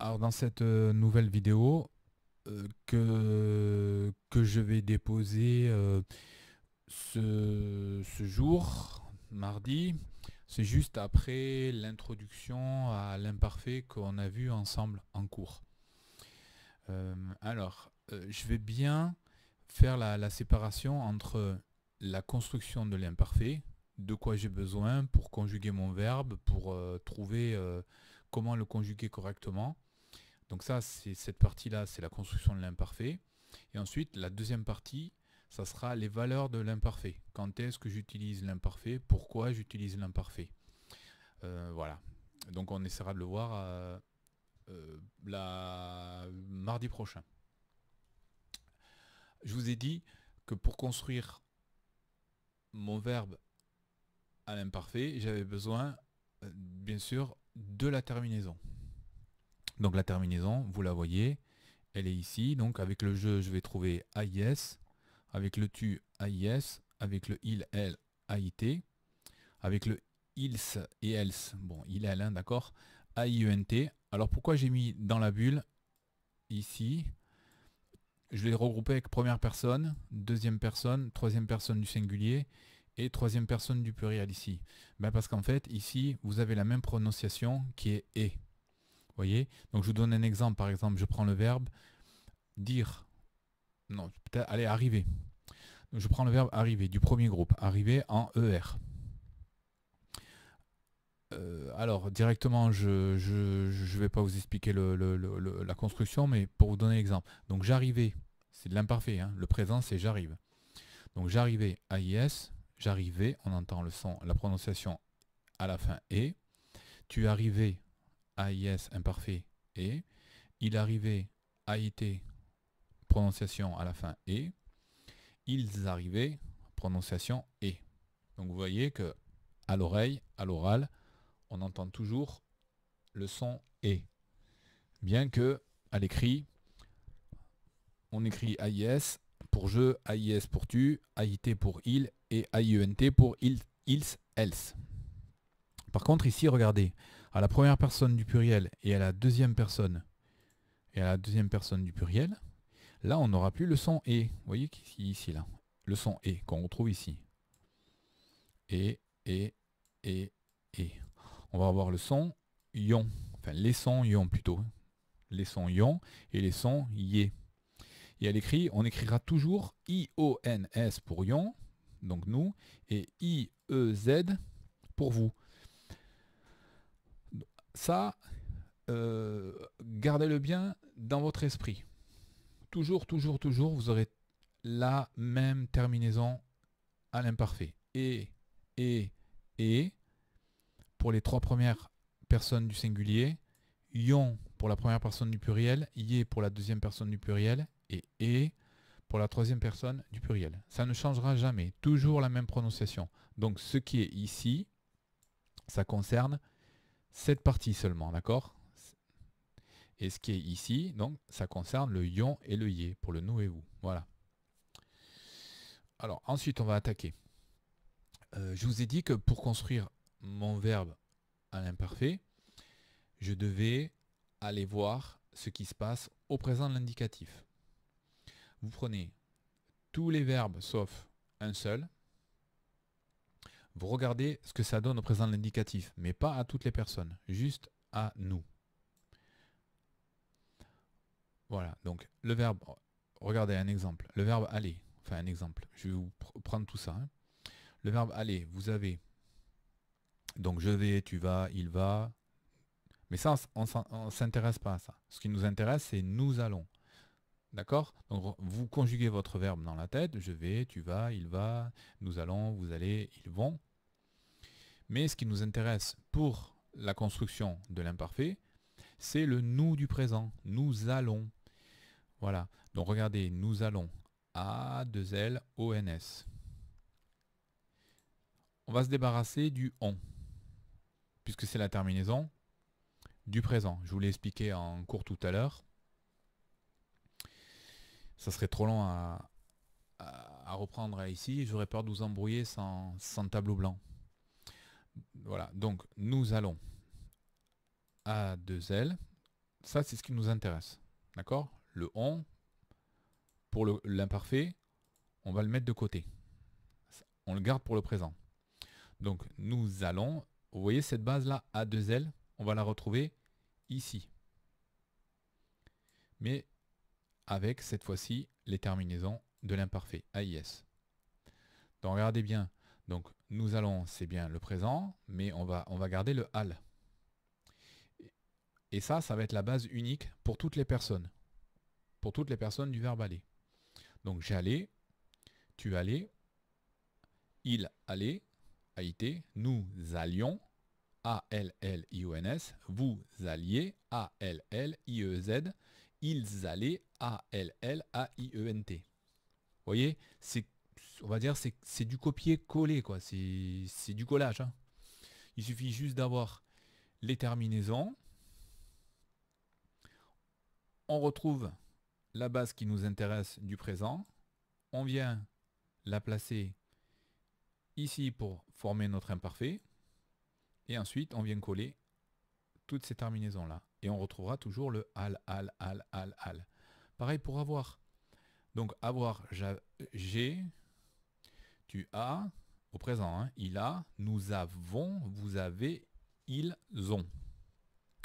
Alors dans cette nouvelle vidéo que je vais déposer ce jour, mardi, c'est juste après l'introduction à l'imparfait qu'on a vu ensemble en cours. Je vais bien faire la séparation entre la construction de l'imparfait, de quoi j'ai besoin pour conjuguer mon verbe, pour trouver comment le conjuguer correctement. Donc ça, c'est cette partie-là, c'est la construction de l'imparfait. Et ensuite, la deuxième partie, ça sera les valeurs de l'imparfait. Quand est-ce que j'utilise l'imparfait? Pourquoi j'utilise l'imparfait? Voilà. Donc on essaiera de le voir mardi prochain. Je vous ai dit que pour construire mon verbe à l'imparfait, j'avais besoin, bien sûr, de la terminaison. Donc la terminaison, vous la voyez, elle est ici. Donc avec le je vais trouver AIS, avec le tu AIS, avec le il, elle, AIT, avec le ils et else, bon, il, elle, hein, d'accord, AIENT. Alors pourquoi j'ai mis dans la bulle, ici, je l'ai regroupé avec première personne, deuxième personne, troisième personne du singulier et troisième personne du pluriel ici. Ben parce qu'en fait, ici, vous avez la même prononciation qui est « et ». Vous voyez? Donc je vous donne un exemple. Par exemple, je prends le verbe dire. Non, peut-être, allez, arriver. Donc je prends le verbe arriver du premier groupe. Arriver en ER. Alors, directement, je ne vais pas vous expliquer la construction, mais pour vous donner l'exemple. Donc j'arrivais, c'est de l'imparfait. Hein. Le présent, c'est j'arrive. Donc j'arrivais, AIS. J'arrivais, on entend le son, la prononciation à la fin et. Tu arrivais, AIS, imparfait et. Il arrivait, AIT, prononciation à la fin et. Ils arrivaient, prononciation et. Donc vous voyez que à l'oreille, à l'oral, on entend toujours le son et. Bien que à l'écrit, on écrit AIS pour je, AIS pour tu, AIT pour il et AIENT pour ils, else. Par contre ici, regardez, à la première personne du pluriel et à la deuxième personne du pluriel, là on n'aura plus le son et. Vous voyez ici là, le son et qu'on retrouve ici. Et. On va avoir le son ion, enfin les sons ion plutôt. Les sons ion et les sons yé. Et à l'écrit, on écrira toujours I-O-N-S pour ion, donc nous, et I-E-Z pour vous. Ça, gardez-le bien dans votre esprit. Toujours, vous aurez la même terminaison à l'imparfait. Et, pour les trois premières personnes du singulier, ion pour la première personne du pluriel, yé pour la deuxième personne du pluriel, et pour la troisième personne du pluriel. Ça ne changera jamais, toujours la même prononciation. Donc ce qui est ici, ça concerne cette partie seulement, d'accord? Et ce qui est ici, donc ça concerne le ion et le yé, pour le nous et vous. Voilà. Alors ensuite on va attaquer. Je vous ai dit que pour construire mon verbe à l'imparfait, je devais aller voir ce qui se passe au présent de l'indicatif. Vous prenez tous les verbes sauf un seul. Vous regardez ce que ça donne au présent de l'indicatif, mais pas à toutes les personnes, juste à nous. Voilà, donc le verbe, regardez un exemple, le verbe aller, enfin un exemple, je vais vous prendre tout ça. Hein. Le verbe aller, vous avez, donc je vais, tu vas, il va, mais ça, on ne s'intéresse pas à ça. Ce qui nous intéresse, c'est nous allons. D'accord? Donc vous conjuguez votre verbe dans la tête, je vais, tu vas, il va, nous allons, vous allez, ils vont. Mais ce qui nous intéresse pour la construction de l'imparfait, c'est le nous du présent. Nous allons. Voilà. Donc regardez, nous allons. A-2-L-O-N-S. On va se débarrasser du on, puisque c'est la terminaison du présent. Je vous l'ai expliqué en cours tout à l'heure. Ça serait trop long à reprendre ici. J'aurais peur de vous embrouiller sans tableau blanc. Voilà, donc nous allons A2L, Ça, c'est ce qui nous intéresse. D'accord? Le on, pour l'imparfait, on va le mettre de côté. On le garde pour le présent. Donc, nous allons, vous voyez cette base-là, A2L, on va la retrouver ici. Mais avec, cette fois-ci, les terminaisons de l'imparfait, AIS. Donc, regardez bien. Donc, nous allons, c'est bien le présent, mais on va garder le AL. Et ça va être la base unique pour toutes les personnes. Pour toutes les personnes du verbe aller. Donc, j'allais, tu allais, il allait, AIT, nous allions, A-L-L-I-O-N-S, vous alliez, A-L-L-I-E-Z, ils allaient, A-L-L-A-I-E-N-T. Vous voyez, on va dire c'est du copier-coller, quoi. C'est du collage. Hein. Il suffit juste d'avoir les terminaisons. On retrouve la base qui nous intéresse du présent. On vient la placer ici pour former notre imparfait. Et ensuite, on vient coller toutes ces terminaisons-là. Et on retrouvera toujours le al, al, al, al, al. Pareil pour avoir. Donc avoir, j'ai, tu as, au présent, hein, il a, nous avons, vous avez, ils ont.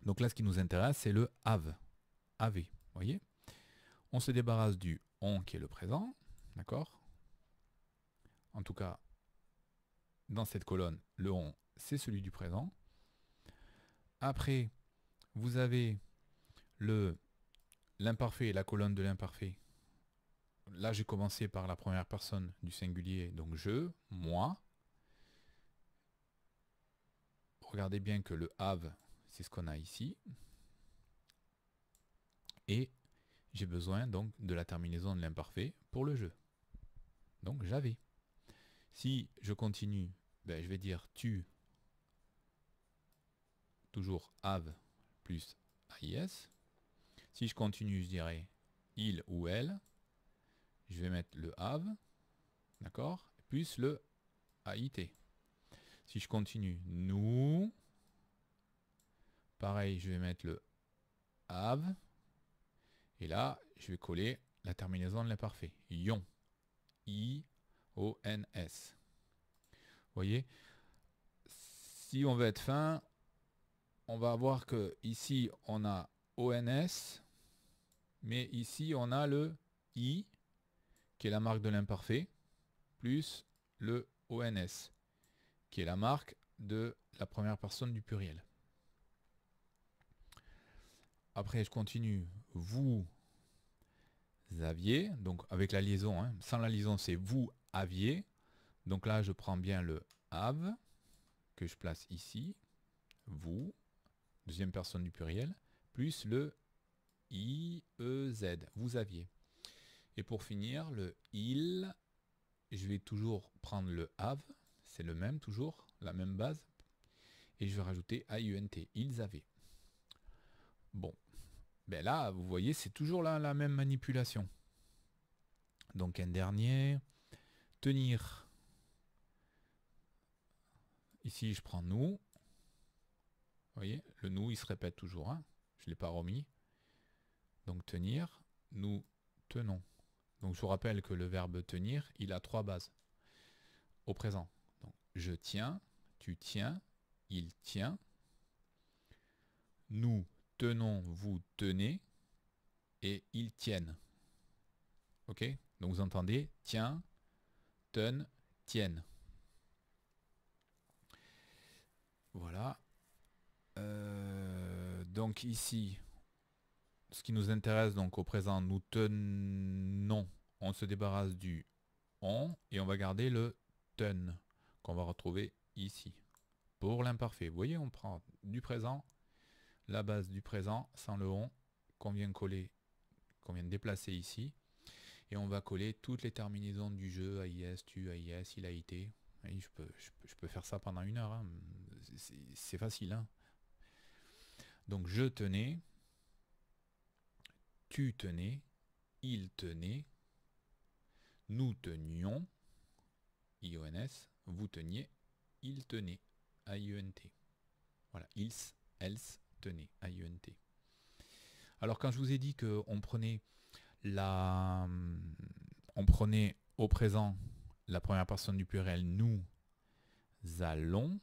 Donc là, ce qui nous intéresse, c'est le have. Avez, voyez. On se débarrasse du on qui est le présent, d'accord? En tout cas, dans cette colonne, le on, c'est celui du présent. Après, vous avez l'imparfait et la colonne de l'imparfait. Là, j'ai commencé par la première personne du singulier, donc je, moi. Regardez bien que le have, c'est ce qu'on a ici. Et j'ai besoin donc de la terminaison de l'imparfait pour le je. Donc j'avais. Si je continue, ben, je vais dire tu, toujours have plus AIS. Si je continue, je dirais il ou elle. Je vais mettre le have, d'accord, plus le AIT. Si je continue, nous, pareil, je vais mettre le have. Et là, je vais coller la terminaison de l'imparfait. Ion. I-O-N-S. Vous voyez, si on veut être fin, on va voir que ici, on a ONS, mais ici, on a le I, qui est la marque de l'imparfait, plus le ONS, qui est la marque de la première personne du pluriel. Après, je continue. Vous aviez, donc avec la liaison, hein. Sans la liaison, c'est vous aviez. Donc là, je prends bien le have, que je place ici, vous, deuxième personne du pluriel, plus le IEZ, vous aviez. Et pour finir, le il, je vais toujours prendre le have, c'est le même toujours, la même base, et je vais rajouter AUNT, ils avaient. Bon, ben là, vous voyez, c'est toujours la même manipulation. Donc un dernier, tenir. Ici, je prends nous. Vous voyez, le nous, il se répète toujours. Hein. Je ne l'ai pas remis. Donc tenir, nous tenons. Donc je vous rappelle que le verbe tenir, il a trois bases au présent. Donc, je tiens, tu tiens, il tient. Nous tenons, vous tenez, et ils tiennent. Ok? Donc vous entendez, tient, ten, tiennent. Voilà. Donc ici, ce qui nous intéresse, donc au présent, nous tenons, on se débarrasse du on, et on va garder le ten, qu'on va retrouver ici, pour l'imparfait. Vous voyez, on prend du présent, la base du présent, sans le on, qu'on vient coller, qu'on vient déplacer ici, et on va coller toutes les terminaisons du jeu, AIS, tu, AIS, il a été. Et je peux faire ça pendant une heure, hein. C'est facile. Hein. Donc je tenais, tu tenais, il tenait, nous tenions, IONS, vous teniez, il tenait, AIENT. Voilà, ils, else, tenait, AIENT. Alors quand je vous ai dit qu'on prenait on prenait au présent la première personne du pluriel nous allons,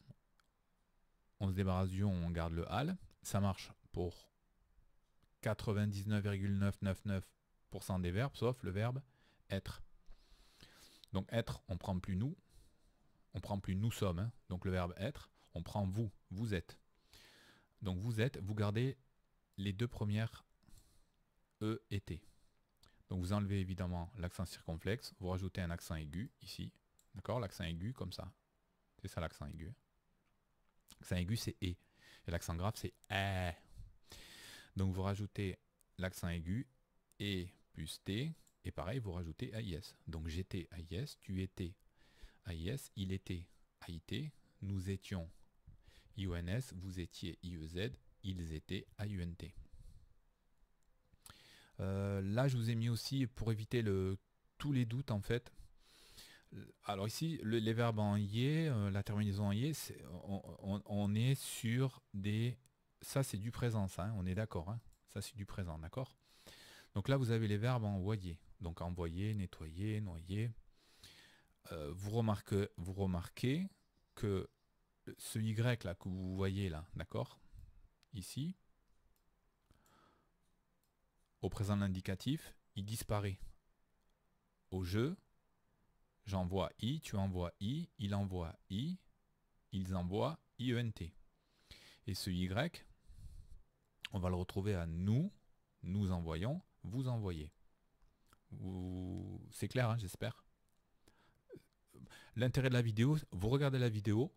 on se débarrasse du on garde le al, ça marche pour 99,999% des verbes, sauf le verbe être. Donc être, on prend plus nous, on prend plus nous sommes, hein. Donc le verbe être, on prend vous, vous êtes. Donc vous êtes, vous gardez les deux premières E et T. Donc vous enlevez évidemment l'accent circonflexe, vous rajoutez un accent aigu ici, d'accord, l'accent aigu comme ça. C'est ça l'accent aigu. L'accent aigu c'est E, et l'accent grave c'est E. Donc vous rajoutez l'accent aigu, E plus T, et pareil vous rajoutez AIS. Donc j'étais AIS, tu étais AIS, il était AIT, nous étions IONS, vous étiez IEZ, ils étaient AUNT. Là je vous ai mis aussi, pour éviter tous les doutes en fait, alors ici les verbes en IE, la terminaison en IE, on est sur des... Ça c'est du présent ça, hein, on est d'accord, hein, ça c'est du présent, d'accord. Donc là vous avez les verbes envoyer, donc envoyer, nettoyer, noyer. Vous remarquez que ce Y là que vous voyez là, d'accord, ici, au présent de l'indicatif, il disparaît. Au jeu, j'envoie I, tu envoies I, il envoie I, ils envoient IENT. Et ce Y, on va le retrouver à nous, nous envoyons, vous envoyez. C'est clair, hein, j'espère. L'intérêt de la vidéo, vous regardez la vidéo,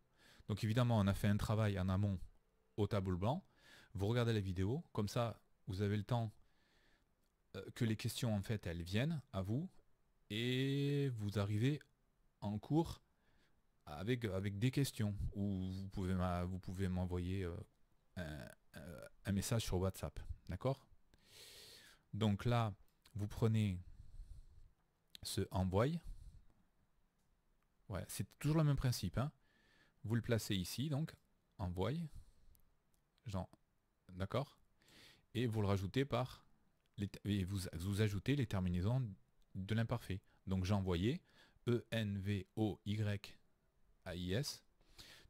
donc évidemment on a fait un travail en amont au tableau blanc, vous regardez la vidéo, comme ça vous avez le temps que les questions en fait elles viennent à vous et vous arrivez en cours avec des questions où vous pouvez m'envoyer un message sur WhatsApp, d'accord. Donc là vous prenez ce envoie, ouais, c'est toujours le même principe, hein. Vous le placez ici, donc envoie, genre, d'accord, et vous le rajoutez par et vous ajoutez les terminaisons de l'imparfait. Donc j'envoyais ENVOYAIS,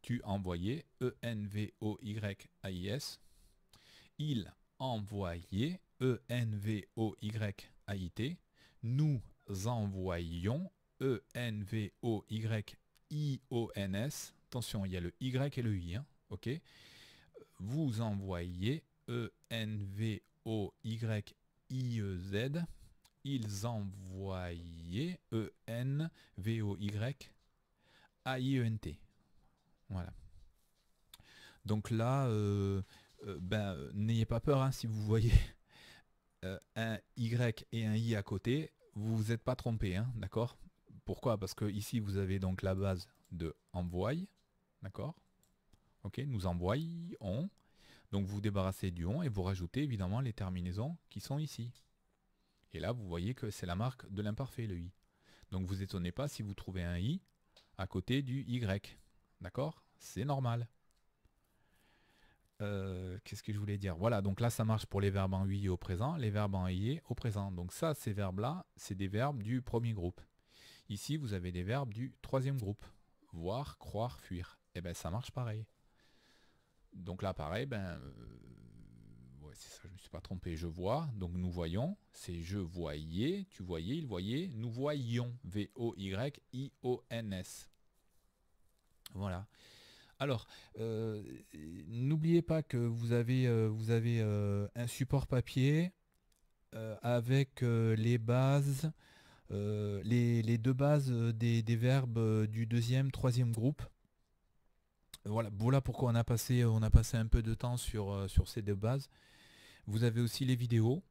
tu envoyais ENVOYAIS, il envoyait ENVOYAIT, nous envoyions ENVOYIONS, attention il y a le Y et le I, hein, ok, vous envoyez ENVOYIEZ, ils envoyaient ENVOYAIENT. Voilà. Donc là, n'ayez pas peur, hein, si vous voyez un Y et un I à côté, vous vous êtes pas trompé, hein, d'accord. Pourquoi? Parce que ici vous avez donc la base de envoie, d'accord. Ok, nous envoyons. Donc vous vous débarrassez du on et vous rajoutez évidemment les terminaisons qui sont ici. Et là vous voyez que c'est la marque de l'imparfait, le i. Donc vous étonnez pas si vous trouvez un i à côté du y. D'accord? C'est normal. Qu'est-ce que je voulais dire? Voilà, donc là ça marche pour les verbes en oui au présent, les verbes en ié au présent. Donc ça, ces verbes-là, c'est des verbes du premier groupe. Ici, vous avez des verbes du troisième groupe. Voir, croire, fuir. Et bien ça marche pareil. Donc là pareil, ouais, c'est ça, je ne me suis pas trompé, je vois, donc nous voyons, c'est je voyais, tu voyais, il voyait, nous voyions, V-O-Y-I-O-N-S. Voilà. Alors, n'oubliez pas que vous avez un support papier avec les bases, les deux bases des verbes du deuxième, troisième groupe. Voilà pourquoi on a passé un peu de temps sur ces deux bases. Vous avez aussi les vidéos.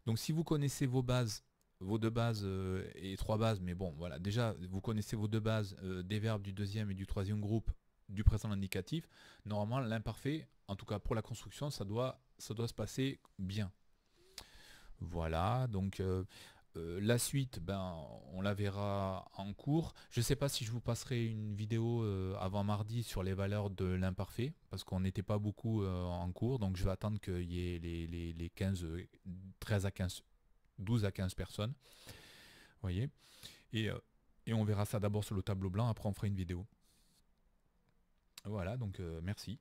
Donc si vous connaissez vos deux bases et trois bases, mais bon voilà, déjà vous connaissez vos deux bases des verbes du deuxième et du troisième groupe du présent indicatif, normalement l'imparfait, en tout cas pour la construction, ça doit se passer bien. Voilà, donc La suite, ben, on la verra en cours. Je ne sais pas si je vous passerai une vidéo avant mardi sur les valeurs de l'imparfait, parce qu'on n'était pas beaucoup en cours, donc je vais attendre qu'il y ait les 15, 13 à 15, 12 à 15 personnes. Vous voyez, et on verra ça d'abord sur le tableau blanc, après on fera une vidéo. Voilà, donc merci.